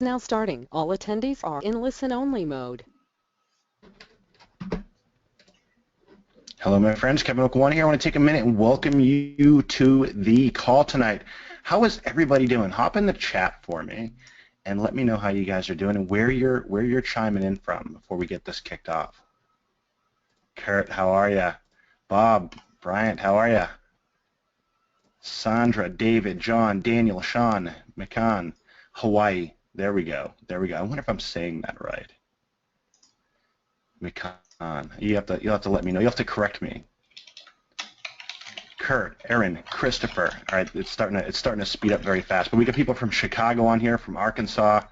Now starting. All attendees are in listen-only mode. Hello, my friends. Kevin Hokoana here. I want to take a minute and welcome you to the call tonight. How is everybody doing? Hop in the chat for me and let me know how you guys are doing and where you're chiming in from before we get this kicked off. Kurt, how are you? Bob, Bryant, how are you? Sandra, David, John, Daniel, Sean, McCann, Hawaii. There we go. There we go. I wonder if I'm saying that right. McCann. You'll have to let me know. You'll have to correct me. Kurt, Aaron, Christopher. All right, it's starting to speed up very fast. But we got people from Chicago on here, from Arkansas,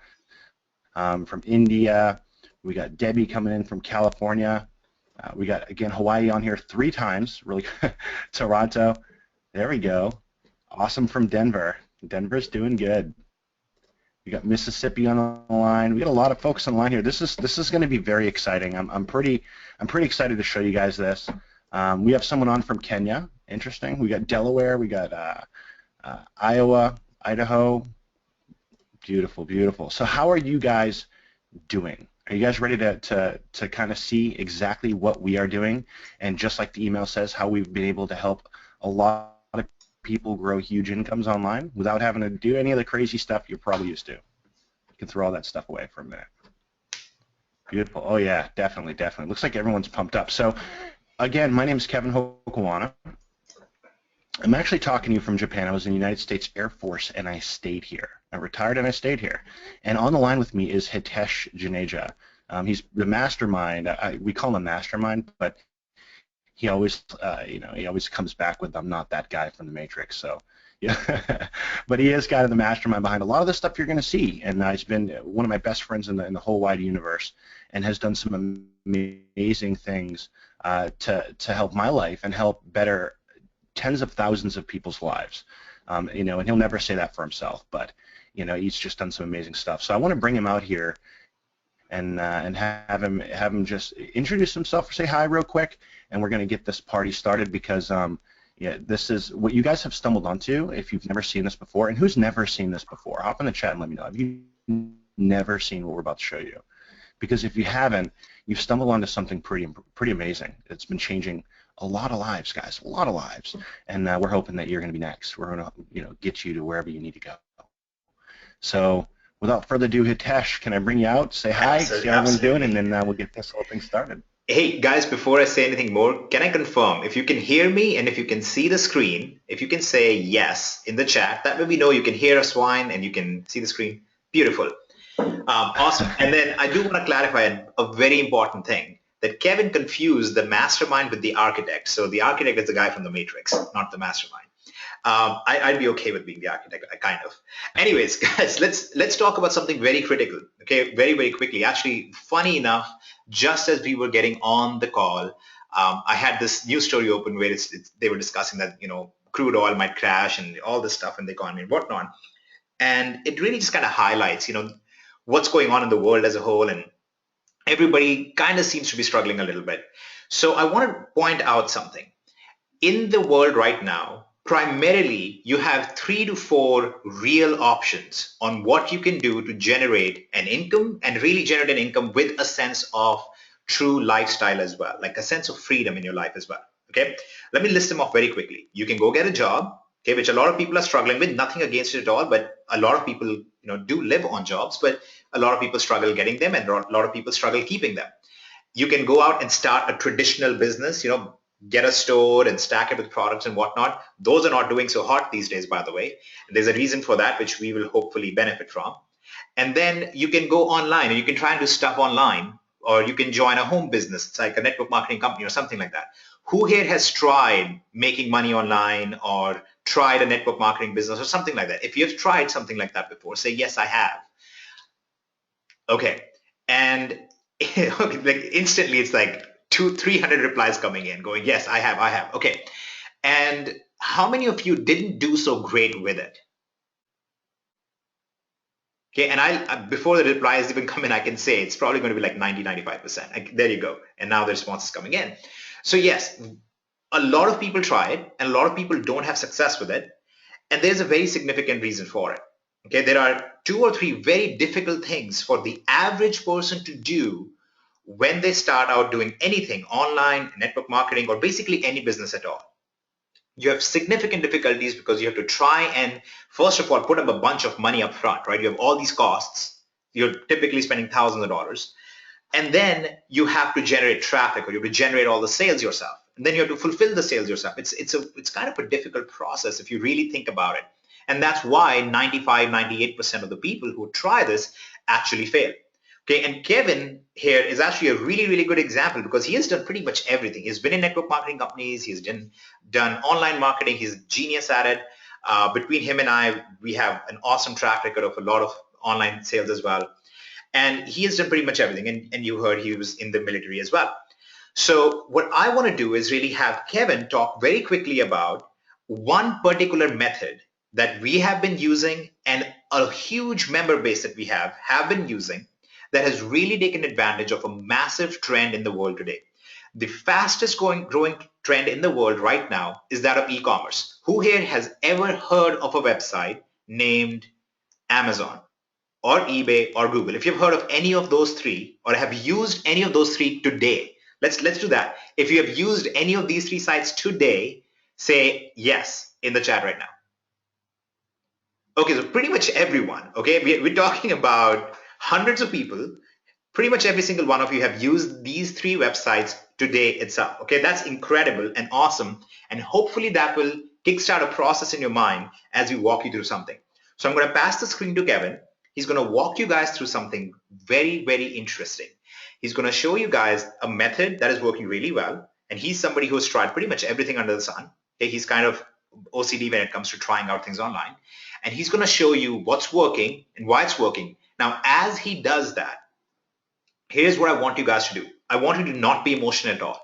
from India. We got Debbie coming in from California. We got, again, Hawaii on here 3 times. Really, Toronto. There we go. Awesome from Denver. Denver's doing good. We got Mississippi on the line. We got a lot of folks on the line here. This is going to be very exciting. I'm pretty excited to show you guys this. We have someone on from Kenya. Interesting. We got Delaware. We got Iowa, Idaho. Beautiful, beautiful. So how are you guys doing? Are you guys ready to kind of see exactly what we are doing? And just like the email says, how we've been able to help a lot of people grow huge incomes online without having to do any of the crazy stuff you're probably used to. You can throw all that stuff away for a minute. Beautiful. Oh, yeah, definitely, definitely. Looks like everyone's pumped up. So, again, my name is Kevin Hokoana. I'm actually talking to you from Japan. I was in the United States Air Force, and I stayed here. I retired, and I stayed here. And on the line with me is Hitesh Juneja. He's the mastermind. We call him a mastermind, but he always, he always comes back with, "I'm not that guy from the Matrix." So, yeah. But he is kind of the mastermind behind a lot of the stuff you're going to see. And he's been one of my best friends in the whole wide universe, and has done some amazing things to help my life and help better tens of thousands of people's lives, and he'll never say that for himself, but he's just done some amazing stuff. So I want to bring him out here and have him just introduce himself, say hi real quick, and we're going to get this party started because yeah, this is what you guys have stumbled onto if you've never seen this before. And who's never seen this before? Hop in the chat and let me know. Have you never seen what we're about to show you? Because if you haven't, you've stumbled onto something pretty amazing. It's been changing a lot of lives, guys, a lot of lives, and we're hoping that you're going to be next. We're going to, get you to wherever you need to go. So, without further ado, Hitesh, can I bring you out, say hi, see how everyone's doing, and then we'll get this whole thing started. Hey guys, before I say anything more, can I confirm if you can hear me and if you can see the screen, if you can say yes in the chat, that way we know you can hear us fine and you can see the screen. Beautiful. Awesome. And then I do want to clarify a very important thing, that Kevin confused the mastermind with the architect. So the architect is the guy from the Matrix, not the mastermind. I'd be okay with being the architect, kind of. Anyways, guys, let's talk about something very critical. Okay, very, very quickly. Actually, funny enough, just as we were getting on the call, I had this news story open where they were discussing that crude oil might crash and all this stuff in the economy and whatnot, and it really just kind of highlights what's going on in the world as a whole, and everybody kind of seems to be struggling a little bit. So I want to point out something. In the world right now, primarily you have 3 to 4 real options on what you can do to generate an income, and really generate an income with a sense of true lifestyle as well, like a sense of freedom in your life as well. Okay, let me list them off very quickly. You can go get a job, okay, which a lot of people are struggling with. Nothing against it at all, but a lot of people do live on jobs, but a lot of people struggle getting them, and a lot of people struggle keeping them. You can go out and start a traditional business, get a store and stack it with products and whatnot. Those are not doing so hot these days, by the way. There's a reason for that, which we will hopefully benefit from. And then you can go online and you can try and do stuff online, or you can join a home business. It's like a network marketing company or something like that. Who here has tried making money online or tried a network marketing business or something like that? If you've tried something like that before, say, yes, I have. Okay. And like instantly it's like 200-300 replies coming in going, yes, I have. Okay. And how many of you didn't do so great with it? Okay, and before the replies even come in, I can say it's probably going to be like 90-95%. There you go. And now the response is coming in. So yes, a lot of people try it, and a lot of people don't have success with it. And there's a very significant reason for it. Okay, there are 2 or 3 very difficult things for the average person to do when they start out doing anything, online, network marketing, or basically any business at all. You have significant difficulties because you have to try and, first of all, put up a bunch of money up front, right? You have all these costs. You're typically spending thousands of dollars. And then you have to generate traffic, or you have to generate all the sales yourself. And then you have to fulfill the sales yourself. It's kind of a difficult process if you really think about it. And that's why 95, 98% of the people who try this actually fail. Okay, and Kevin here is actually a really, really good example because he has done pretty much everything. He's been in network marketing companies. He's done online marketing. He's a genius at it. Between him and I, we have an awesome track record of a lot of online sales as well. And he has done pretty much everything. And you heard he was in the military as well. So what I want to do is really have Kevin talk very quickly about one particular method that we have been using and a huge member base that we have been using that has really taken advantage of a massive trend in the world today. The fastest growing trend in the world right now is that of e-commerce. Who here has ever heard of a website named Amazon or eBay or Google? If you've heard of any of those three or have used any of those three today, let's do that. If you have used any of these three sites today, say yes in the chat right now. Okay, so pretty much everyone, okay? We're talking about hundreds of people. Pretty much every single one of you have used these three websites today itself. Okay, that's incredible and awesome. And hopefully that will kickstart a process in your mind as we walk you through something. So I'm going to pass the screen to Kevin. He's going to walk you guys through something very, very interesting. He's going to show you guys a method that is working really well. And he's somebody who's tried pretty much everything under the sun. Okay, he's kind of OCD when it comes to trying out things online. And he's going to show you what's working and why it's working. Now, as he does that, here's what I want you guys to do. I want you to not be emotional at all.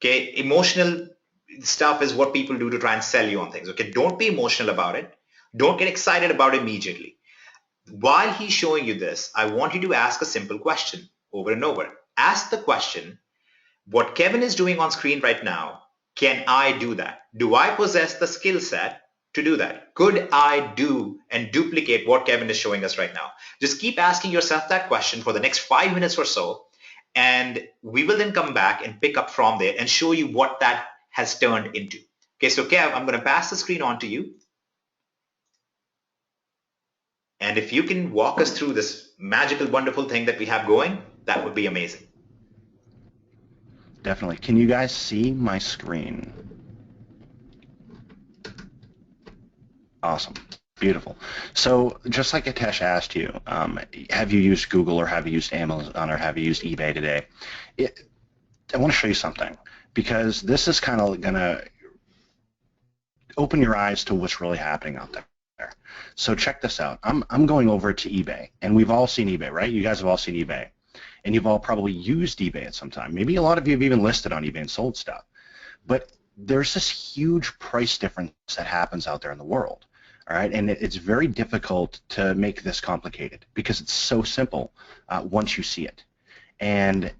Okay, emotional stuff is what people do to try and sell you on things. Okay, don't be emotional about it. Don't get excited about it immediately. While he's showing you this, I want you to ask a simple question over and over. Ask the question, what Kevin is doing on screen right now, can I do that? Do I possess the skill set to do that? Could I do and duplicate what Kevin is showing us right now? Just keep asking yourself that question for the next 5 minutes or so, and we will then come back and pick up from there and show you what that has turned into. Okay, so Kev, I'm going to pass the screen on to you. And if you can walk us through this magical, wonderful thing that we have going, that would be amazing. Definitely. Can you guys see my screen? Awesome. Beautiful. So just like Hitesh asked you, have you used Google or have you used Amazon or have you used eBay today? I want to show you something because this is kind of going to open your eyes to what's really happening out there. So check this out. I'm going over to eBay, and we've all seen eBay, right? You guys have all seen eBay, and you've all probably used eBay at some time. Maybe a lot of you have even listed on eBay and sold stuff. But there's this huge price difference that happens out there in the world. All right, and it's very difficult to make this complicated because it's so simple once you see it. And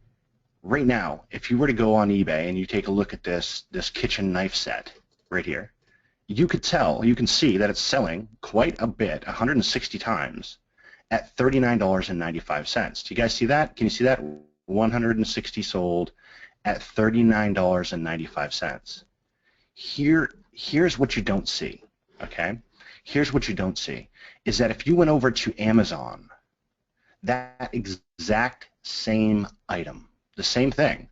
right now, if you were to go on eBay and you take a look at this kitchen knife set right here, you can see that it's selling quite a bit, 160 times, at $39.95. Do you guys see that? Can you see that? 160 sold at $39.95. Here's what you don't see, okay? Here's what you don't see, is that if you went over to Amazon, that exact same item, the same thing,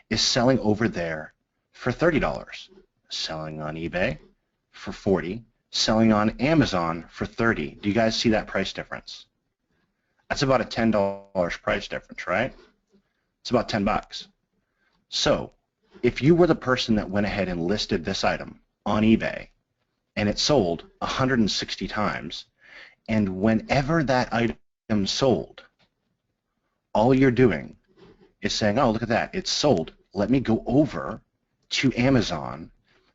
is selling over there for $30, selling on eBay for $40, selling on Amazon for $30. Do you guys see that price difference? That's about a $10 price difference, right? It's about 10 bucks. So if you were the person that went ahead and listed this item on eBay and it sold 160 times, and whenever that item sold, all you're doing is saying, oh, look at that, it's sold. Let me go over to Amazon,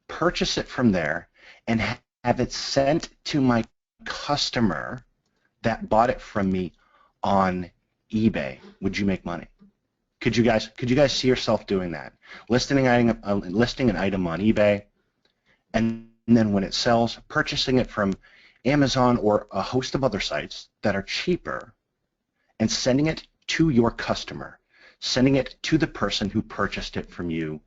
purchase it from there, and have it sent to my customer that bought it from me on eBay. Would you make money? Could you guys see yourself doing that? Listing an item on eBay, and then when it sells, purchasing it from Amazon or a host of other sites that are cheaper and sending it to your customer, sending it to the person who purchased it from you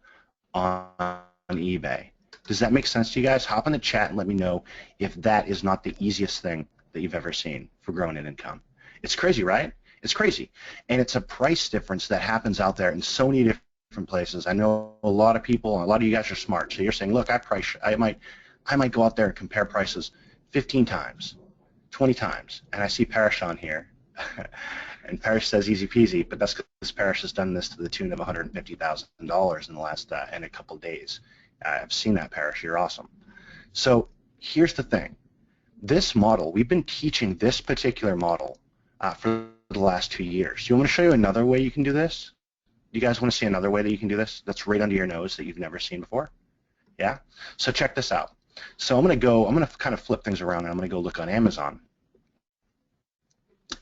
on eBay. Does that make sense to you guys? Hop in the chat and let me know if that is not the easiest thing that you've ever seen for growing an income. It's crazy, right? It's crazy. And it's a price difference that happens out there in so many different places. I know a lot of people, a lot of you guys are smart. So you're saying, look, I might go out there and compare prices 15 times, 20 times. And I see Parrish on here. And Parrish says easy peasy, but that's because Parrish has done this to the tune of $150,000 in the last in a couple of days. I've seen that, Parrish. You're awesome. So here's the thing. This model, we've been teaching this particular model for the last 2 years. Do you want me to show you another way you can do this? Do you guys want to see another way that you can do this that's right under your nose that you've never seen before? Yeah? So check this out. So I'm going to kind of flip things around and I'm going to go look on Amazon.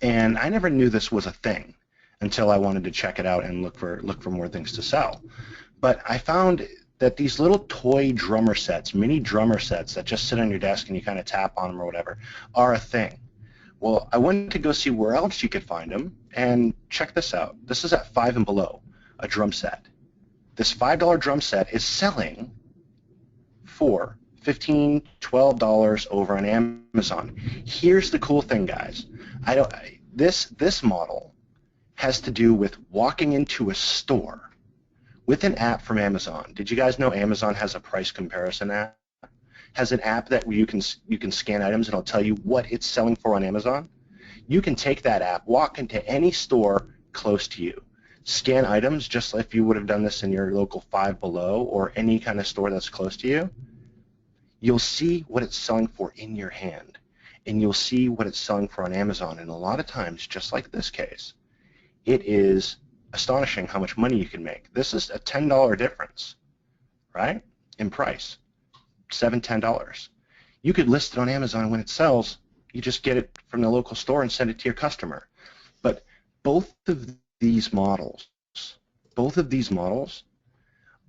And I never knew this was a thing until I wanted to check it out and look for more things to sell. But I found that these little toy drummer sets, mini drummer sets that just sit on your desk and you kind of tap on them or whatever, are a thing. Well, I wanted to go see where else you could find them, and check this out. This is at 5 and Below, a drum set. This $5 drum set is selling for $15, $12 over on Amazon. Here's the cool thing, guys. This model has to do with walking into a store with an app from Amazon. Did you guys know Amazon has a price comparison app? Has an app that you can scan items and it'll tell you what it's selling for on Amazon. You can take that app, walk into any store close to you, scan items just like you would have done this in your local 5 Below or any kind of store that's close to you. You'll see what it's selling for in your hand, and you'll see what it's selling for on Amazon. And a lot of times, just like this case, it is astonishing how much money you can make. This is a $10 difference, right, in price, $7, $10. You could list it on Amazon. When it sells, you just get it from the local store and send it to your customer. But both of these models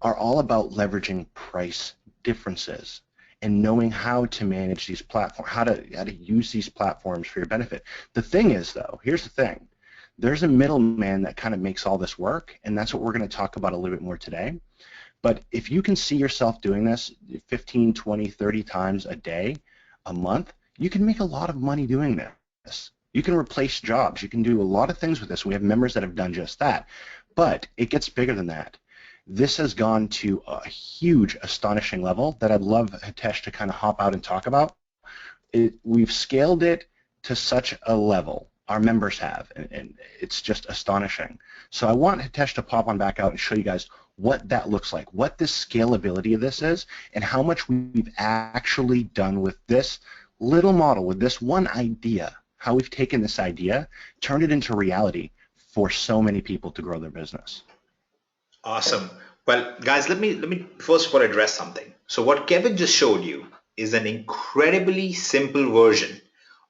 are all about leveraging price differences and knowing how to manage these platforms, how to use these platforms for your benefit. The thing is, though, here's the thing. There's a middleman that kind of makes all this work, and that's what we're going to talk about a little bit more today. But if you can see yourself doing this 15, 20, 30 times a day, a month, you can make a lot of money doing this. You can replace jobs. You can do a lot of things with this. We have members that have done just that. But it gets bigger than that. This has gone to a huge, astonishing level that I'd love Hitesh to kind of hop out and talk about. We've scaled it to such a level, our members have, and it's just astonishing. So I want Hitesh to pop on back out and show you guys what that looks like, what the scalability of this is, and how much we've actually done with this little model, with this one idea, how we've taken this idea, turned it into reality for so many people to grow their business. Awesome. Well, guys, let me first of all address something. So what Kevin just showed you is an incredibly simple version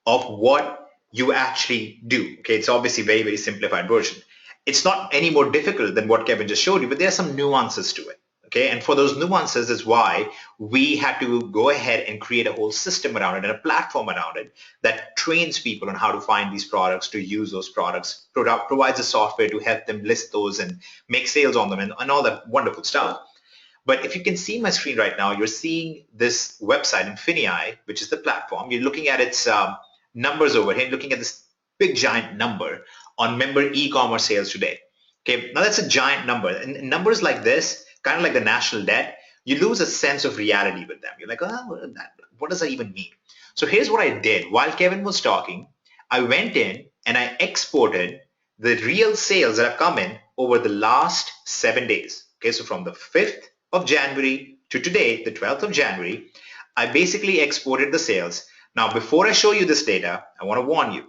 of what you actually do. Okay, it's obviously a very, very simplified version. It's not any more difficult than what Kevin just showed you, but there are some nuances to it. Okay, and for those nuances is why we had to go ahead and create a whole system around it and a platform around it that trains people on how to find these products, to use those products, provides the software to help them list those and make sales on them and all that wonderful stuff. But if you can see my screen right now, you're seeing this website, INFINii, which is the platform. You're looking at its numbers over here, looking at this big giant number on member e-commerce sales today. Okay, now that's a giant number. And numbers like this, kind of like the national debt, you lose a sense of reality with them. You're like, oh, what does that even mean? So here's what I did. While Kevin was talking, I went in and I exported the real sales that have come in over the last 7 days. Okay, so from the 5th of January to today, the 12th of January, I basically exported the sales. Now, before I show you this data, I want to warn you.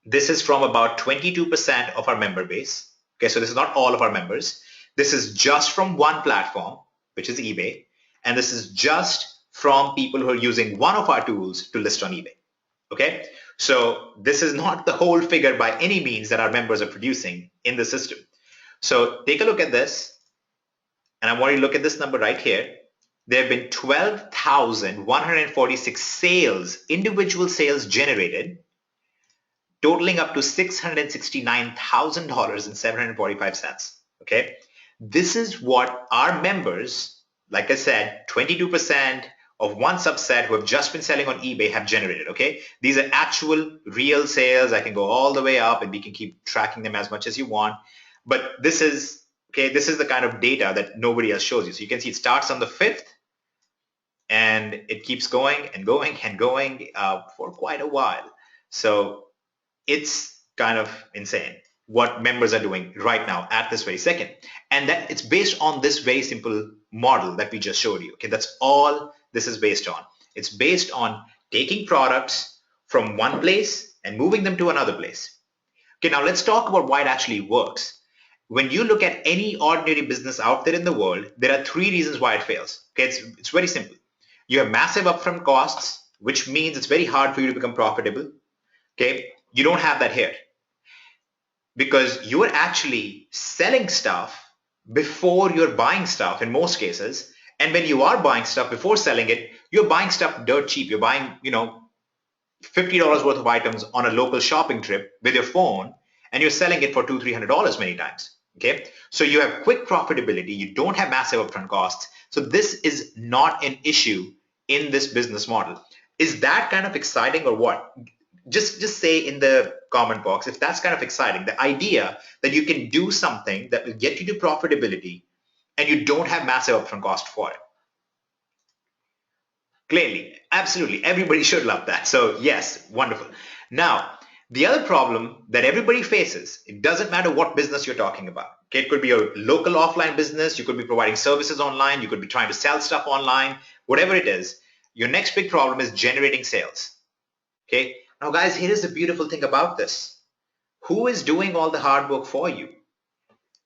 This is from about 22% of our member base. Okay, so this is not all of our members. This is just from one platform, which is eBay. And this is just from people who are using one of our tools to list on eBay. Okay, so this is not the whole figure by any means that our members are producing in the system. So take a look at this. And I want you to look at this number right here. there have been 12,146 sales, individual sales generated, totaling up to $669,000.745. Okay, this is what our members, like I said, 22% of one subset who have just been selling on eBay have generated. Okay, these are actual real sales. I can go all the way up, and we can keep tracking them as much as you want. But this is okay. This is the kind of data that nobody else shows you. So you can see it starts on the 5th, and it keeps going and going and going for quite a while. So it's kind of insane what members are doing right now at this very second. And that it's based on this very simple model that we just showed you. Okay, that's all this is based on. It's based on taking products from one place and moving them to another place. Okay, now let's talk about why it actually works. When you look at any ordinary business out there in the world, there are 3 reasons why it fails. Okay, it's very simple. You have massive upfront costs, which means it's very hard for you to become profitable. Okay, you don't have that here because you are actually selling stuff before you're buying stuff in most cases. And when you are buying stuff before selling it, you're buying stuff dirt cheap. You're buying, $50 worth of items on a local shopping trip with your phone, and you're selling it for $200-300 many times. Okay, so you have quick profitability. You don't have massive upfront costs. So this is not an issue in this business model. Is that kind of exciting or what? Just say in the comment box if that's kind of exciting. The idea that you can do something that will get you to profitability and you don't have massive upfront cost for it. Clearly, absolutely, everybody should love that. So yes, wonderful. Now, the other problem that everybody faces, it doesn't matter what business you're talking about. Okay, it could be a local offline business, you could be providing services online, you could be trying to sell stuff online, whatever it is, your next big problem is generating sales. Okay, now guys, here is the beautiful thing about this. Who is doing all the hard work for you?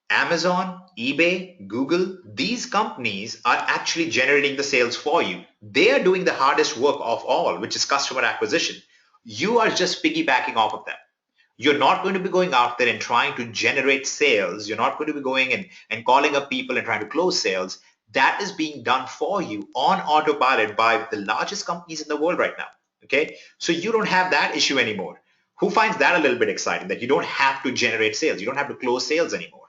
Amazon, eBay, Google, these companies are actually generating the sales for you. They are doing the hardest work of all, which is customer acquisition. You are just piggybacking off of them. You're not going to be going out there and trying to generate sales. You're not going to be going and calling up people and trying to close sales. That is being done for you on autopilot by the largest companies in the world right now. Okay, so you don't have that issue anymore. Who finds that a little bit exciting, that you don't have to generate sales, you don't have to close sales anymore?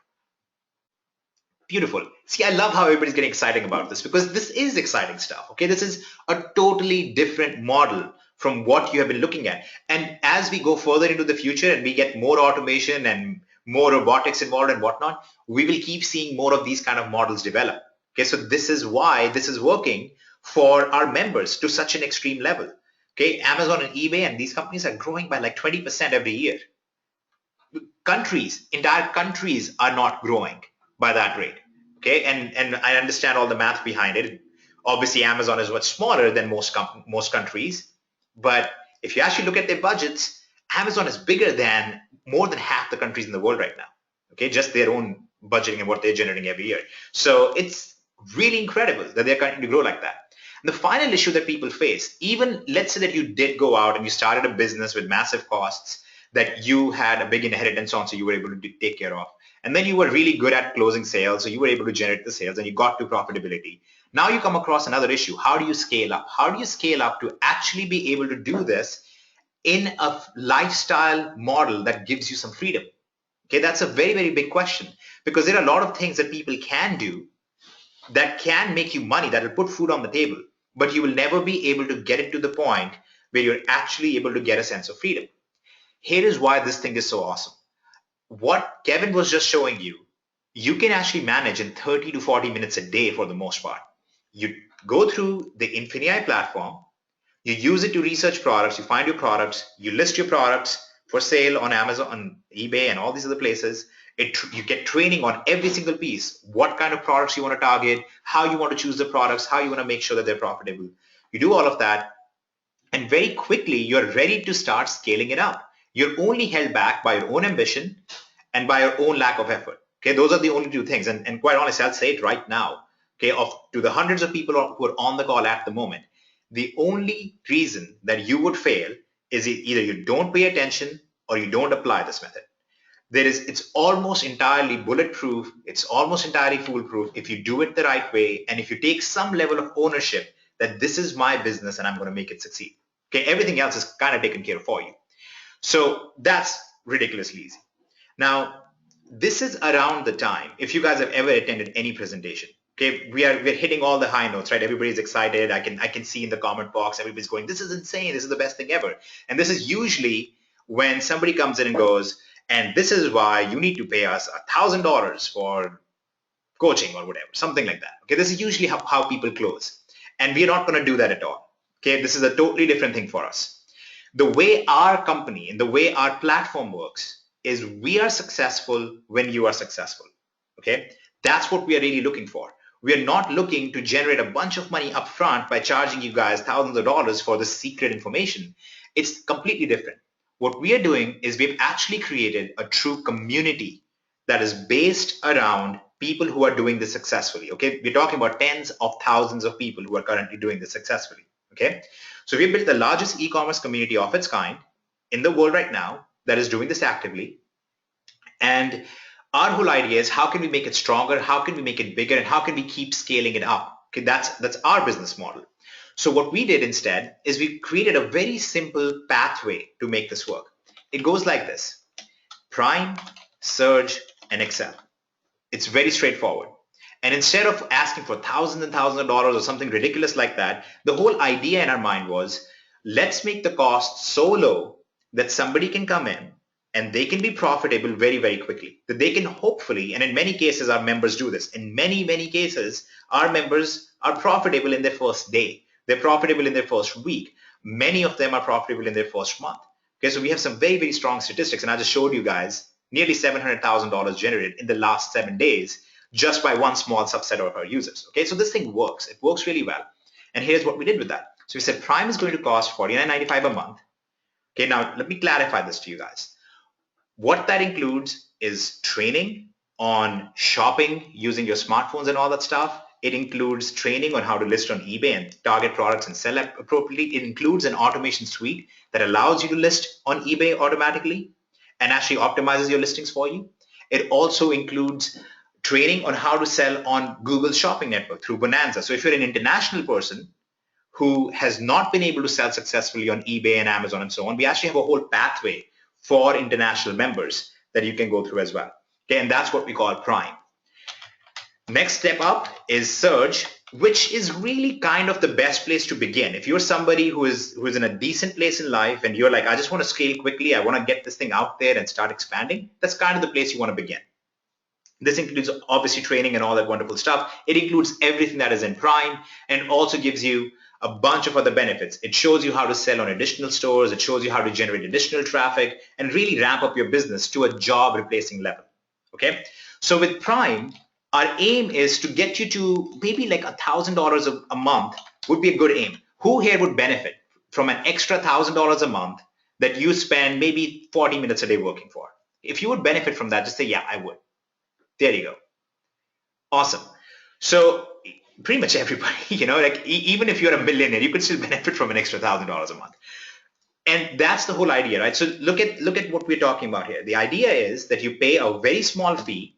Beautiful. See, I love how everybody's getting excited about this because this is exciting stuff. Okay, this is a totally different model from what you have been looking at. And as we go further into the future and we get more automation and more robotics involved and whatnot, we will keep seeing more of these kind of models develop. Okay, so this is why this is working for our members to such an extreme level. Okay, Amazon and eBay and these companies are growing by like 20% every year. Entire countries are not growing by that rate. Okay, and I understand all the math behind it. Obviously, Amazon is much smaller than most countries, but if you actually look at their budgets, Amazon is bigger than more than half the countries in the world right now. Okay, just their own budgeting and what they're generating every year. So it's really incredible that they're continuing to grow like that. And the final issue that people face, even let's say that you did go out and you started a business with massive costs that you had a big inheritance on, so you were able to take care of. And then you were really good at closing sales, so you were able to generate the sales and you got to profitability. Now you come across another issue. How do you scale up? How do you scale up to actually be able to do this in a lifestyle model that gives you some freedom? Okay, that's a very, very big question because there are a lot of things that people can do that can make you money, that will put food on the table, but you will never be able to get it to the point where you're actually able to get a sense of freedom. Here is why this thing is so awesome. What Kevin was just showing you, you can actually manage in 30 to 40 minutes a day for the most part. You go through the INFINii platform, you use it to research products, you find your products, you list your products for sale on Amazon, on eBay, and all these other places. You get training on every single piece, what kind of products you want to target, how you want to choose the products, how you want to make sure that they're profitable. You do all of that, and very quickly, you're ready to start scaling it up. You're only held back by your own ambition and by your own lack of effort. Okay, those are the only two things. And quite honestly, I'll say it right now, okay, to the hundreds of people who are on the call at the moment, the only reason that you would fail is either you don't pay attention or you don't apply this method. It's almost entirely bulletproof. It's almost entirely foolproof if you do it the right way and if you take some level of ownership that this is my business and I'm going to make it succeed. Okay, everything else is kind of taken care of for you. So that's ridiculously easy. Now, this is around the time, if you guys have ever attended any presentation, okay, we're hitting all the high notes, right? Everybody's excited. I can see in the comment box, everybody's going, this is insane. This is the best thing ever. And this is usually when somebody comes in and goes, and this is why you need to pay us $1,000 for coaching or whatever, something like that. Okay, this is usually how people close. And we're not going to do that at all. Okay, this is a totally different thing for us. The way our company and the way our platform works is we are successful when you are successful. Okay, that's what we are really looking for. We are not looking to generate a bunch of money upfront by charging you guys thousands of dollars for the secret information. It's completely different. What we are doing is we've actually created a true community that is based around people who are doing this successfully. Okay, we're talking about tens of thousands of people who are currently doing this successfully. Okay, so we built the largest e-commerce community of its kind in the world right now that is doing this actively. And our whole idea is how can we make it stronger? How can we make it bigger? And how can we keep scaling it up? Okay, that's our business model. So what we did instead is we created a very simple pathway to make this work. It goes like this: Prime, Surge, and Excel. It's very straightforward. And instead of asking for thousands and thousands of dollars or something ridiculous like that, the whole idea in our mind was, let's make the cost so low that somebody can come in and they can be profitable very, very quickly. That they can hopefully, and in many cases our members do this, in many, many cases, our members are profitable in their first day. They're profitable in their first week. Many of them are profitable in their first month. Okay, so we have some very, very strong statistics, and I just showed you guys nearly $700,000 generated in the last 7 days just by one small subset of our users. Okay, so this thing works. It works really well. And here's what we did with that. So we said Prime is going to cost $49.95 a month. Okay, now let me clarify this to you guys. What that includes is training on shopping using your smartphones and all that stuff. It includes training on how to list on eBay and target products and sell appropriately. It includes an automation suite that allows you to list on eBay automatically and actually optimizes your listings for you. It also includes training on how to sell on Google Shopping Network through Bonanza. So if you're an international person who has not been able to sell successfully on eBay and Amazon and so on, we actually have a whole pathway for international members that you can go through as well. Okay, and that's what we call Prime. Next step up is Surge, which is really kind of the best place to begin. If you're somebody who is in a decent place in life and you're like, I just want to scale quickly, I want to get this thing out there and start expanding, that's kind of the place you want to begin. This includes obviously training and all that wonderful stuff. It includes everything that is in Prime and also gives you a bunch of other benefits. It shows you how to sell on additional stores. It shows you how to generate additional traffic and really ramp up your business to a job replacing level. Okay. So with Prime, our aim is to get you to maybe like $1,000 a month would be a good aim. Who here would benefit from an extra $1,000 a month that you spend maybe 40 minutes a day working for? If you would benefit from that, just say, yeah, I would. There you go. Awesome. So pretty much everybody, like even if you're a millionaire, you could still benefit from an extra $1,000 a month. And that's the whole idea, right? So look at what we're talking about here. The idea is that you pay a very small fee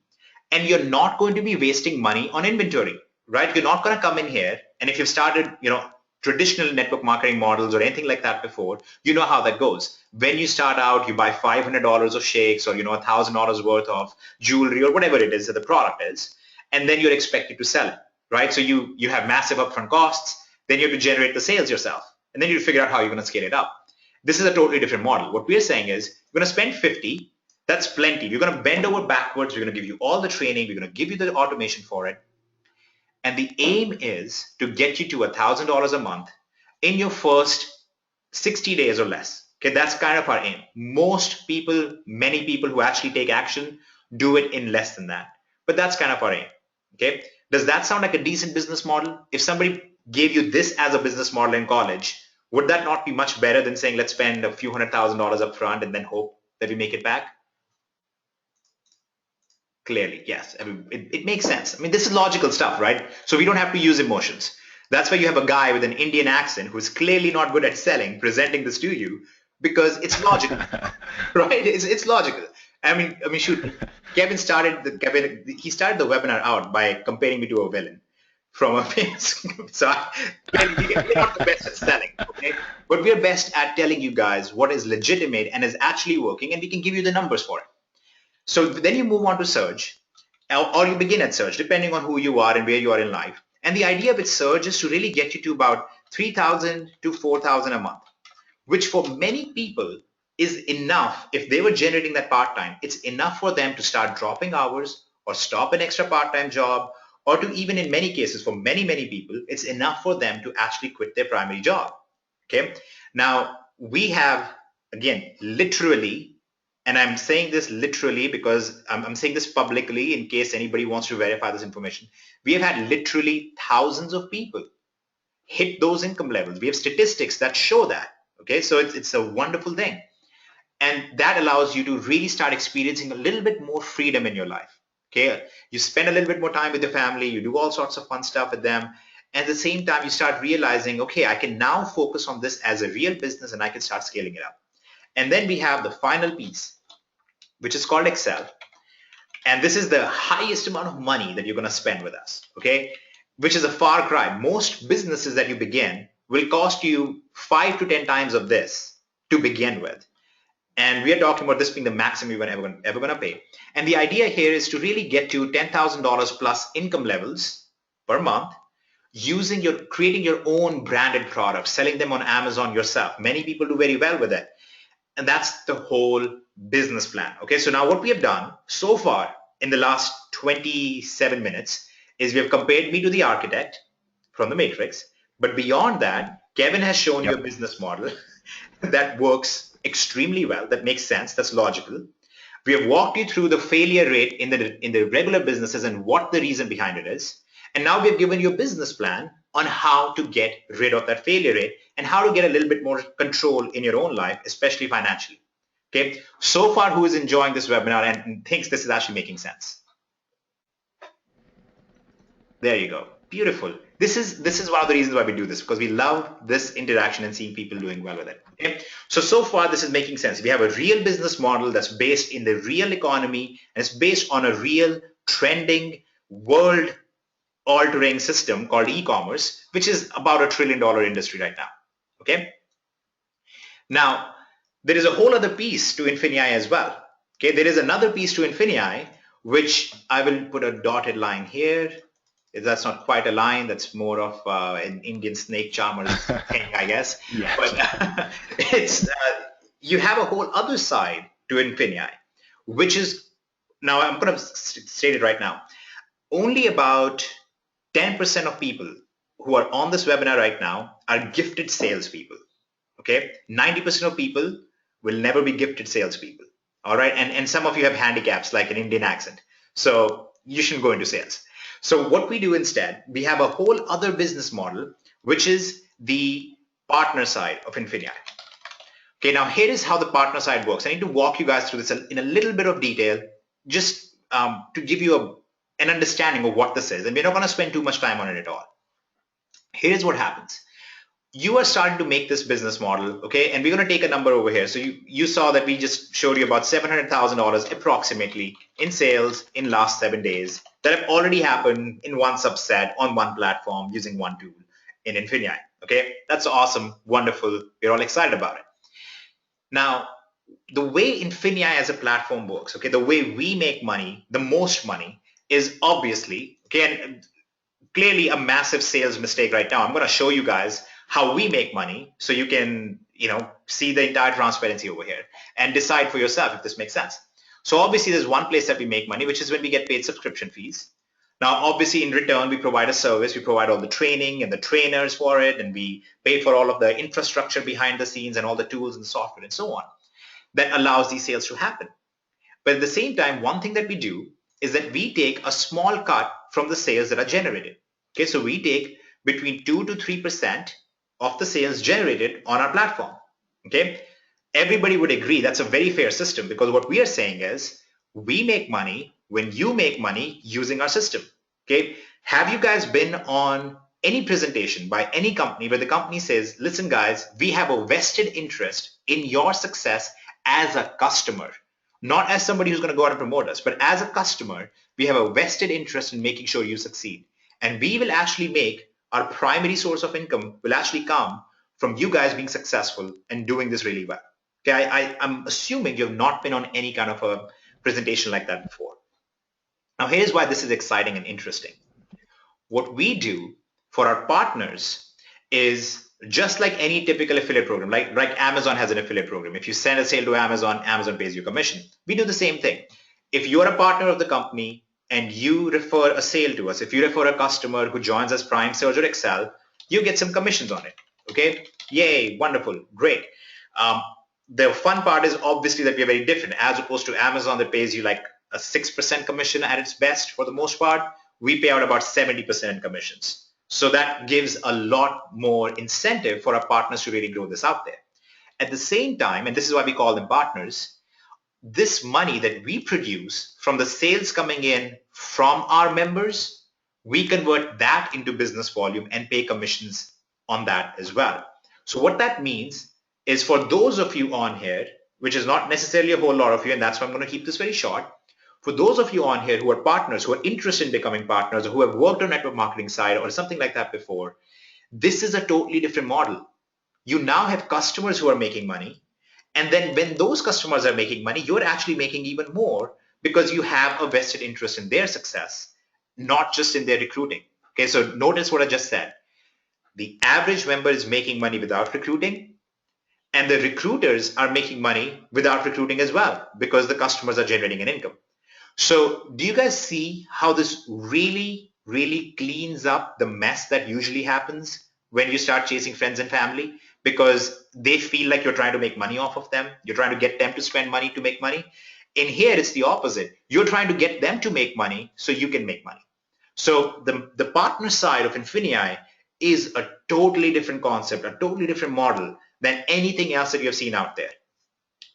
and you're not going to be wasting money on inventory, right? You're not going to come in here. And if you've started, traditional network marketing models or anything like that before, you know how that goes. When you start out, you buy $500 of shakes or, $1,000 worth of jewelry or whatever it is that the product is, and then you're expected to sell it, right? So you have massive upfront costs, then you have to generate the sales yourself, and then you figure out how you're going to scale it up. This is a totally different model. What we're saying is you're going to spend 50, that's plenty. We're going to bend over backwards. We're going to give you all the training. We're going to give you the automation for it. And the aim is to get you to $1,000 a month in your first 60 days or less. Okay, that's kind of our aim. Most people, many people who actually take action do it in less than that. But that's kind of our aim. Okay, does that sound like a decent business model? If somebody gave you this as a business model in college, would that not be much better than saying, let's spend a few $100,000 up front and then hope that we make it back? Clearly, yes. I mean, it makes sense. I mean, this is logical stuff, right? So we don't have to use emotions. That's why you have a guy with an Indian accent who's clearly not good at selling, presenting this to you because it's logical, right? It's logical. Shoot, he started the webinar out by comparing me to a villain from a famous. Clearly we're not the best at selling, okay? But we're best at telling you guys what is legitimate and is actually working, and we can give you the numbers for it. So then you move on to Surge, or you begin at Surge, depending on who you are and where you are in life. And the idea with Surge is to really get you to about 3,000 to 4,000 a month, which for many people is enough. If they were generating that part-time, it's enough for them to start dropping hours or stop an extra part-time job, or to even in many cases, for many, many people, it's enough for them to actually quit their primary job. Okay. Now we have, again, literally, and I'm saying this literally because I'm saying this publicly in case anybody wants to verify this information. We have had literally thousands of people hit those income levels. We have statistics that show that. Okay, so it's a wonderful thing. And that allows you to really start experiencing a little bit more freedom in your life. Okay, you spend a little bit more time with your family, you do all sorts of fun stuff with them. At the same time, you start realizing, okay, I can now focus on this as a real business and I can start scaling it up. And then we have the final piece, which is called Excel. And this is the highest amount of money that you're going to spend with us, okay? Which is a far cry. Most businesses that you begin will cost you 5 to 10 times of this to begin with. And we are talking about this being the maximum you're ever going to pay. And the idea here is to really get to $10,000 plus income levels per month, creating your own branded products, selling them on Amazon yourself. Many people do very well with it. And that's the whole business plan. Okay, so now what we have done so far in the last 27 minutes is we have compared me to the architect from the Matrix. But beyond that, Kevin has shown you a business model that works extremely well, that makes sense, that's logical. We have walked you through the failure rate in the regular businesses and what the reason behind it is. And now we've given you a business plan on how to get rid of that failure rate and how to get a little bit more control in your own life, especially financially. Okay. So far, who is enjoying this webinar and thinks this is actually making sense? There you go. Beautiful. This is one of the reasons why we do this, because we love this interaction and seeing people doing well with it. Okay. So far this is making sense. We have a real business model that's based in the real economy, and it's based on a real trending world altering system called e-commerce, which is about $1 trillion industry right now. Okay. Now, there is a whole other piece to INFINii as well. Okay. There is another piece to INFINii, which I will put a dotted line here. That's not quite a line. That's more of an Indian snake charmer thing, I guess. Yes. But it's you have a whole other side to INFINii, which is, now I'm going to state it right now. Only about 10% of people who are on this webinar right now are gifted salespeople. Okay, 90% of people will never be gifted salespeople. All right, and some of you have handicaps like an Indian accent, so you shouldn't go into sales. So what we do instead, we have a whole other business model, which is the partner side of INFINii. Okay, now here is how the partner side works. I need to walk you guys through this in a little bit of detail, just to give you an understanding of what this is. And we're not going to spend too much time on it at all. Here's what happens. You are starting to make this business model, okay? And we're going to take a number over here. So you saw that we just showed you about $700,000 approximately in sales in last 7 days that have already happened in one subset on one platform using one tool in INFINii, okay? That's awesome, wonderful. We're all excited about it. Now, the way INFINii as a platform works, okay, the way we make money, the most money, is obviously, okay, and clearly a massive sales mistake right now. I'm going to show you guys how we make money so you can, see the entire transparency over here and decide for yourself if this makes sense. So obviously there's one place that we make money, which is when we get paid subscription fees. Now, obviously in return, we provide a service. We provide all the training and the trainers for it, and we pay for all of the infrastructure behind the scenes and all the tools and software and so on that allows these sales to happen. But at the same time, one thing that we do is that we take a small cut from the sales that are generated. Okay, so we take between 2 to 3% of the sales generated on our platform. Okay, everybody would agree that's a very fair system, because what we are saying is we make money when you make money using our system. Okay, have you guys been on any presentation by any company where the company says, listen guys, we have a vested interest in your success as a customer? not as somebody who's going to go out and promote us, but as a customer, we have a vested interest in making sure you succeed. And we will actually make our primary source of income will actually come from you guys being successful and doing this really well. Okay, I'm assuming you have not been on any kind of a presentation like that before. Now, here's why this is exciting and interesting. What we do for our partners is just like any typical affiliate program, like Amazon has an affiliate program. If you send a sale to Amazon, Amazon pays you commission. We do the same thing. If you're a partner of the company and you refer a sale to us, if you refer a customer who joins us Prime, Surge, or Excel, you get some commissions on it. Okay? Yay, wonderful, great. The fun part is obviously that we're very different as opposed to Amazon that pays you like a 6% commission at its best for the most part. We pay out about 70% in commissions. So that gives a lot more incentive for our partners to really grow this out there. At the same time, and this is why we call them partners, this money that we produce from the sales coming in from our members, we convert that into business volume and pay commissions on that as well. So what that means is for those of you on here, which is not necessarily a whole lot of you, and that's why I'm going to keep this very short, for those of you on here who are partners, who are interested in becoming partners, or who have worked on network marketing side or something like that before, this is a totally different model. You now have customers who are making money. And then when those customers are making money, you're actually making even more because you have a vested interest in their success, not just in their recruiting. Okay, so notice what I just said. The average member is making money without recruiting, and the recruiters are making money without recruiting as well because the customers are generating an income. So do you guys see how this really, really cleans up the mess that usually happens when you start chasing friends and family? Because they feel like you're trying to make money off of them. You're trying to get them to spend money to make money. In here, it's the opposite. You're trying to get them to make money so you can make money. So the partner side of INFINii is a totally different concept, a totally different model than anything else that you have seen out there.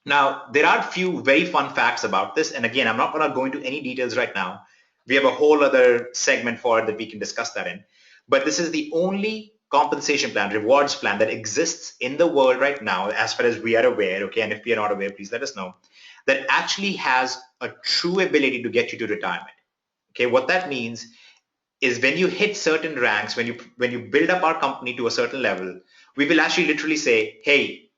Now, there are a few very fun facts about this. And again, I'm not going to go into any details right now. We have a whole other segment for it that we can discuss that in. But this is the only compensation plan, rewards plan that exists in the world right now, as far as we are aware, okay, and if we are not aware, please let us know, that actually has a true ability to get you to retirement. Okay, what that means is when you hit certain ranks, when you build up our company to a certain level, we will actually literally say, hey,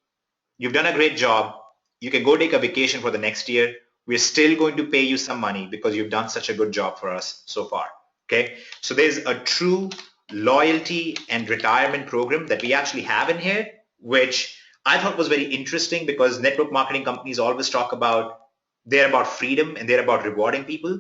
you've done a great job. You can go take a vacation for the next year. We're still going to pay you some money because you've done such a good job for us so far. Okay, so there's a true loyalty and retirement program that we actually have in here, which I thought was very interesting because network marketing companies always talk about they're about freedom and they're about rewarding people.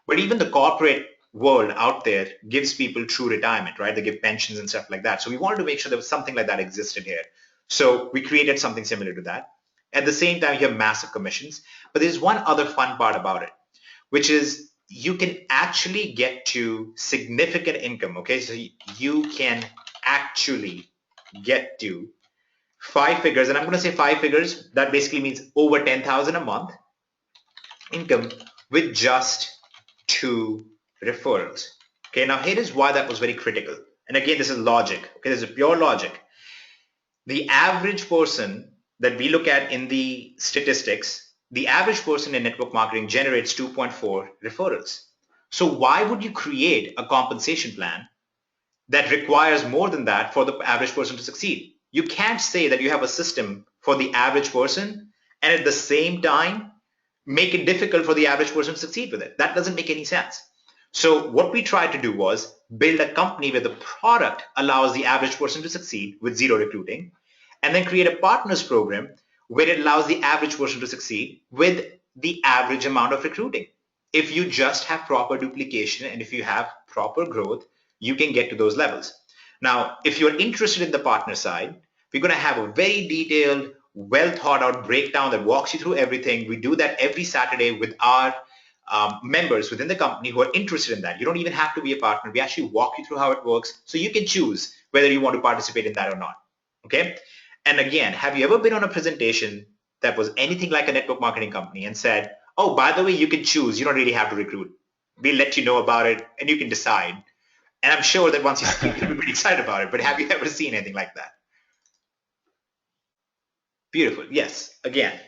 But even the corporate world out there gives people true retirement, right? They give pensions and stuff like that. So we wanted to make sure there was something like that existed here. So we created something similar to that. At the same time, you have massive commissions. But there's one other fun part about it, which is you can actually get to significant income. Okay, so you can actually get to 5 figures, and I'm going to say 5 figures. That basically means over 10,000 a month income with just 2 referrals. Okay, now here is why that was very critical. And again, this is logic. Okay, this is pure logic. The average person that we look at in the statistics, the average person in network marketing generates 2.4 referrals. So why would you create a compensation plan that requires more than that for the average person to succeed? You can't say that you have a system for the average person and at the same time make it difficult for the average person to succeed with it. That doesn't make any sense. So what we tried to do was build a company where the product allows the average person to succeed with zero recruiting, and then create a partners program where it allows the average person to succeed with the average amount of recruiting. If you just have proper duplication and if you have proper growth, you can get to those levels. Now, if you're interested in the partner side, we're going to have a very detailed, well thought out breakdown that walks you through everything. We do that every Saturday with our members within the company who are interested in that. You don't even have to be a partner. We actually walk you through how it works so you can choose whether you want to participate in that or not. Okay? And again, have you ever been on a presentation that was anything like a network marketing company and said, oh, by the way, you can choose. You don't really have to recruit. We'll let you know about it and you can decide. And I'm sure that once you see it, you'll be pretty excited about it. But have you ever seen anything like that? Beautiful. Yes. Again,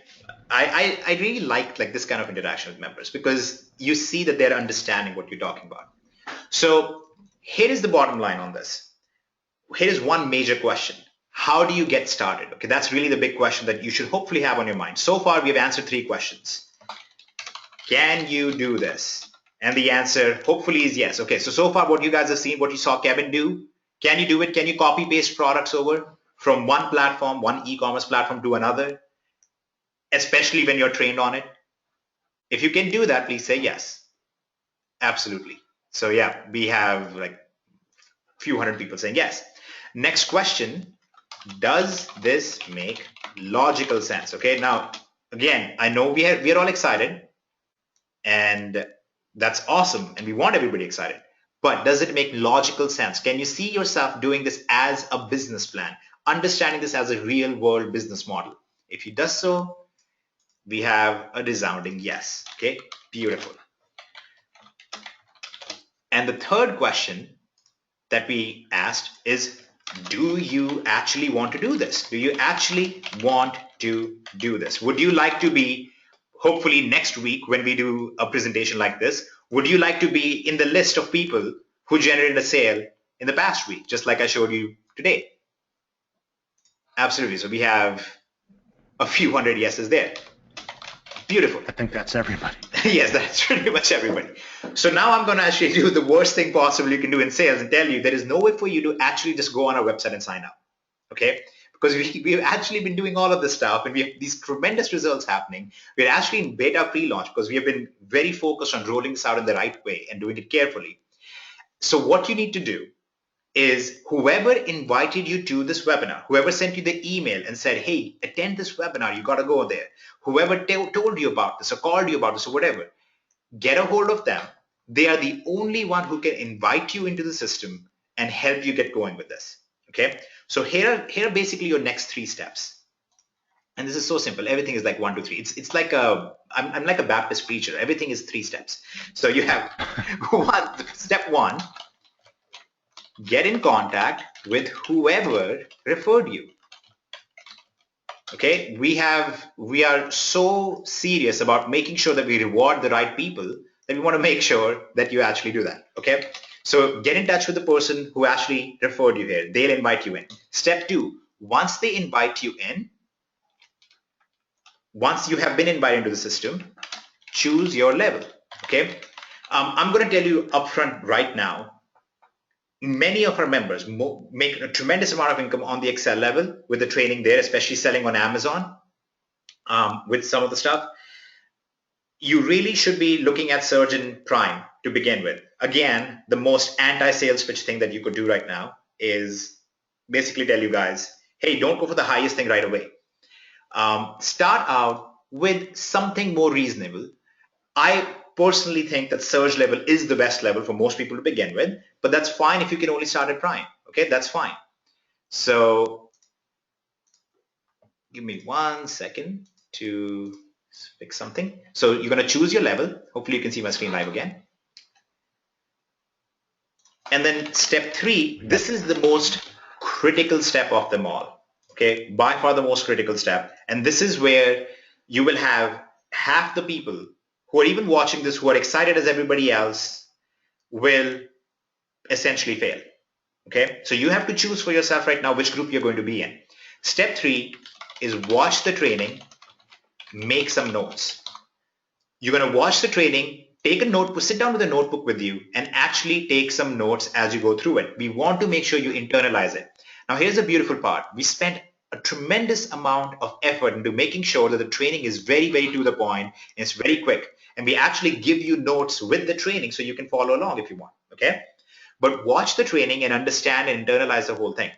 I really like this kind of interaction with members because you see that they're understanding what you're talking about. So here is the bottom line on this. Here is one major question. How do you get started? Okay, that's really the big question that you should hopefully have on your mind. So far, we have answered 3 questions. Can you do this? And the answer hopefully is yes. Okay, so far what you guys have seen, what you saw Kevin do, can you do it? Can you copy paste products over from one platform, one e-commerce platform to another, especially when you're trained on it? If you can do that, please say yes. Absolutely. So yeah, we have like a few hundred people saying yes. Next question, does this make logical sense? Okay, now again, I know we are all excited and that's awesome and we want everybody excited, but does it make logical sense? Can you see yourself doing this as a business plan, understanding this as a real world business model? If he does so, we have a resounding yes. Okay, beautiful. And the third question that we asked is, do you actually want to do this? Do you actually want to do this? Would you like to be, hopefully next week when we do a presentation like this, would you like to be in the list of people who generated a sale in the past week, just like I showed you today? Absolutely. So we have a few hundred yeses there. Beautiful. I think that's everybody. Yes, that's pretty much everybody. So now I'm going to actually do the worst thing possible you can do in sales and tell you there is no way for you to actually just go on our website and sign up. Okay? Because we've actually been doing all of this stuff and we have these tremendous results happening. We're actually in beta pre-launch because we have been very focused on rolling this out in the right way and doing it carefully. So what you need to do is whoever invited you to this webinar, whoever sent you the email and said, hey, attend this webinar, you got to go there. Whoever told you about this or called you about this or whatever, get a hold of them. They are the only one who can invite you into the system and help you get going with this. Okay. So here are basically your next 3 steps. And this is so simple. Everything is like 1, 2, 3. It's like I'm like a Baptist preacher. Everything is 3 steps. So you have step 1, get in contact with whoever referred you. Okay, we are so serious about making sure that we reward the right people that we want to make sure that you actually do that. Okay, so get in touch with the person who actually referred you here. They'll invite you in. Step 2, once they invite you in, once you have been invited into the system, choose your level. Okay, I'm going to tell you upfront right now, many of our members make a tremendous amount of income on the Excel level with the training there, especially selling on Amazon with some of the stuff. You really should be looking at Surge and Prime to begin with. Again, the most anti-sales pitch thing that you could do right now is basically tell you guys, hey, don't go for the highest thing right away. Start out with something more reasonable. I personally think that Surge level is the best level for most people to begin with, but that's fine if you can only start at Prime. Okay, that's fine. So give me 1 second to fix something. So you're going to choose your level. Hopefully you can see my screen live again. And then step 3, this is the most critical step of them all. Okay, by far the most critical step. And this is where you will have half the people who are even watching this, who are excited as everybody else, will essentially fail. Okay, so you have to choose for yourself right now which group you're going to be in. Step 3 is watch the training, make some notes. You're going to watch the training, take a notebook, sit down with a notebook with you and actually take some notes as you go through it. We want to make sure you internalize it. Now here's the beautiful part. We spent a tremendous amount of effort into making sure that the training is very, very to the point and it's very quick. And we actually give you notes with the training so you can follow along if you want. Okay, but watch the training and understand and internalize the whole thing.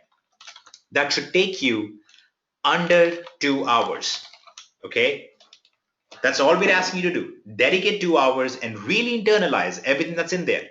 That should take you under 2 hours. Okay, that's all we're asking you to do. Dedicate 2 hours and really internalize everything that's in there.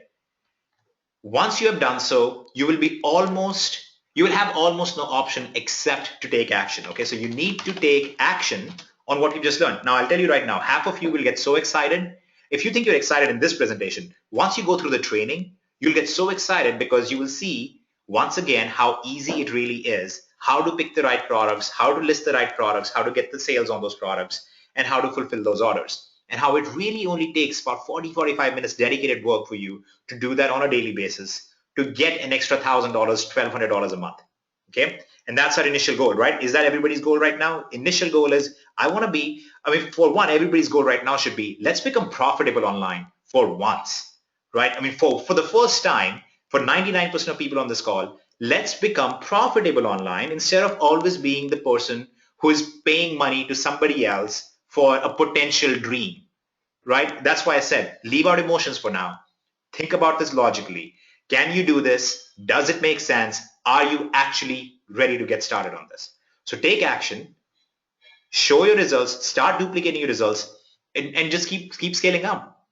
Once you have done so, you will have almost no option except to take action. Okay, so you need to take action on what you just learned. Now I'll tell you right now, half of you will get so excited. If you think you're excited in this presentation, once you go through the training, you'll get so excited because you will see once again how easy it really is, how to pick the right products, how to list the right products, how to get the sales on those products. and how to fulfill those orders, and how it really only takes about 40-45 minutes dedicated work for you to do that on a daily basis to get an extra $1,000, $1,200 a month. Okay, and that's our initial goal, right? Is that everybody's goal right now? Initial goal is for one, everybody's goal right now should be, let's become profitable online for once, right? For the first time, for 99% of people on this call, let's become profitable online instead of always being the person who is paying money to somebody else for a potential dream, right? That's why I said, leave out emotions for now. Think about this logically. Can you do this? Does it make sense? Are you actually ready to get started on this? So take action, show your results, start duplicating your results, and just keep scaling up.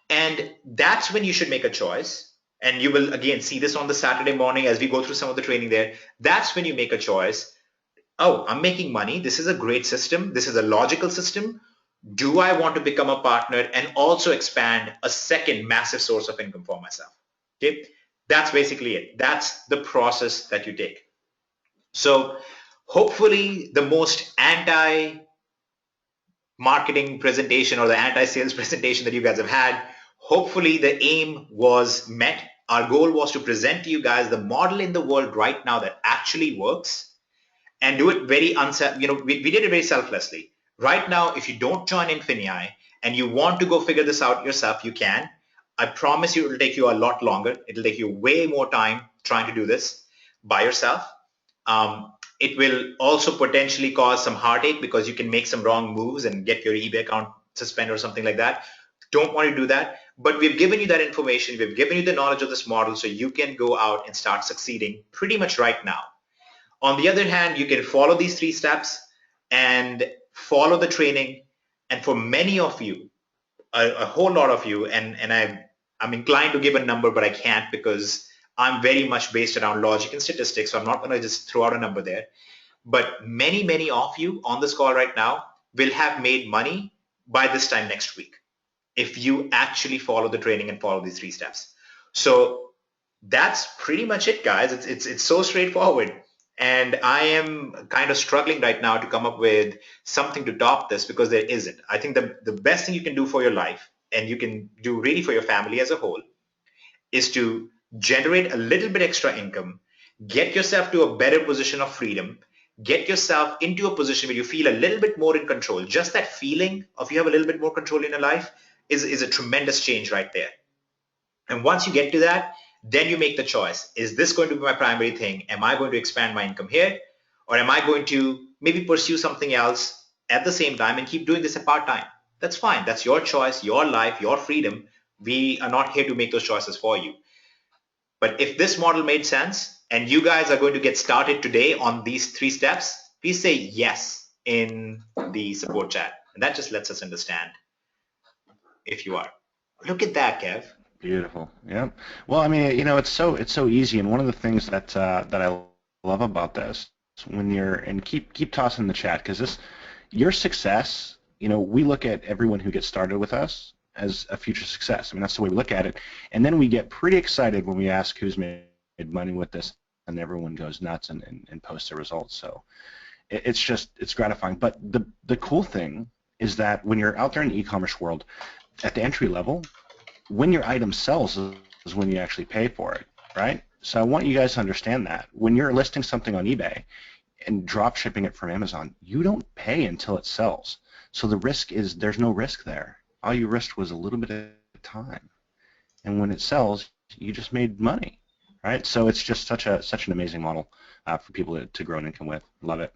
And that's when you should make a choice. And you will again see this on the Saturday morning as we go through some of the training there. That's when you make a choice. Oh, I'm making money. This is a great system. This is a logical system. Do I want to become a partner and also expand a second massive source of income for myself? Okay, that's basically it. That's the process that you take. So hopefully the most anti-marketing presentation or the anti-sales presentation that you guys have had, hopefully the aim was met. Our goal was to present to you guys the model in the world right now that actually works, and do it very we did it very selflessly. Right now, if you don't join INFINii and you want to go figure this out yourself, you can. I promise you it will take you a lot longer. It'll take you way more time trying to do this by yourself. It will also potentially cause some heartache because you can make some wrong moves and get your eBay account suspended or something like that. Don't want to do that. But we've given you that information. We've given you the knowledge of this model so you can go out and start succeeding pretty much right now. On the other hand, you can follow these 3 steps and follow the training. And for many of you, a whole lot of you, and I'm inclined to give a number, but I can't because I'm very much based around logic and statistics, so I'm not going to just throw out a number there. But many of you on this call right now will have made money by this time next week if you actually follow the training and follow these 3 steps. So that's pretty much it, guys. It's so straightforward. And I am kind of struggling right now to come up with something to top this because there isn't. I think the best thing you can do for your life, and you can do really for your family as a whole, is to generate a little bit extra income, get yourself to a better position of freedom, get yourself into a position where you feel a little bit more in control. Just that feeling of you have a little bit more control in your life is a tremendous change right there. And once you get to that, then you make the choice. Is this going to be my primary thing? Am I going to expand my income here? Or am I going to maybe pursue something else at the same time and keep doing this at part-time? That's fine. That's your choice, your life, your freedom. We are not here to make those choices for you. But if this model made sense and you guys are going to get started today on these 3 steps, please say yes in the support chat. And that just lets us understand if you are. Look at that, Kev. Beautiful. Yeah. Well, I mean, it's so easy, and one of the things that I love about this when keep tossing in the chat, because your success, we look at everyone who gets started with us as a future success. I mean, that's the way we look at it, and then we get pretty excited when we ask who's made money with this, and everyone goes nuts and posts their results. So it's gratifying. But the cool thing is that when you're out there in the e-commerce world, at the entry level, when your item sells is when you actually pay for it, right? So I want you guys to understand that. When you're listing something on eBay and drop shipping it from Amazon, you don't pay until it sells. So the risk is there's no risk there. All you risked was a little bit of time. And when it sells, you just made money, right? So it's just such an amazing model for people to grow an income with. Love it.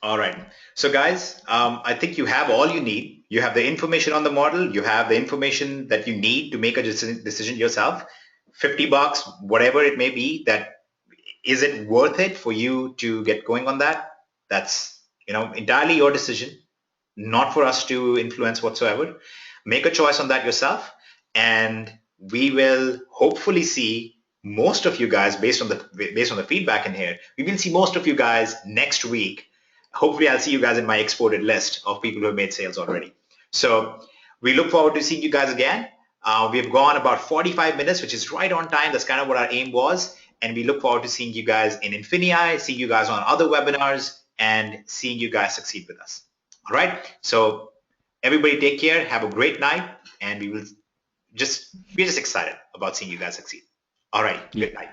All right. So guys, I think you have all you need. You have the information on the model. You have the information that you need to make a decision yourself. $50, whatever it may be, is it worth it for you to get going on that? That's, entirely your decision, not for us to influence whatsoever. Make a choice on that yourself, and we will hopefully see most of you guys based on the feedback in here. We will see most of you guys next week. Hopefully, I'll see you guys in my exported list of people who have made sales already. So we look forward to seeing you guys again. We've gone about 45 minutes, which is right on time. That's kind of what our aim was. And we look forward to seeing you guys in INFINii, seeing you guys on other webinars, and seeing you guys succeed with us. All right. So everybody take care. Have a great night. And we're just excited about seeing you guys succeed. All right. Yeah. Good night.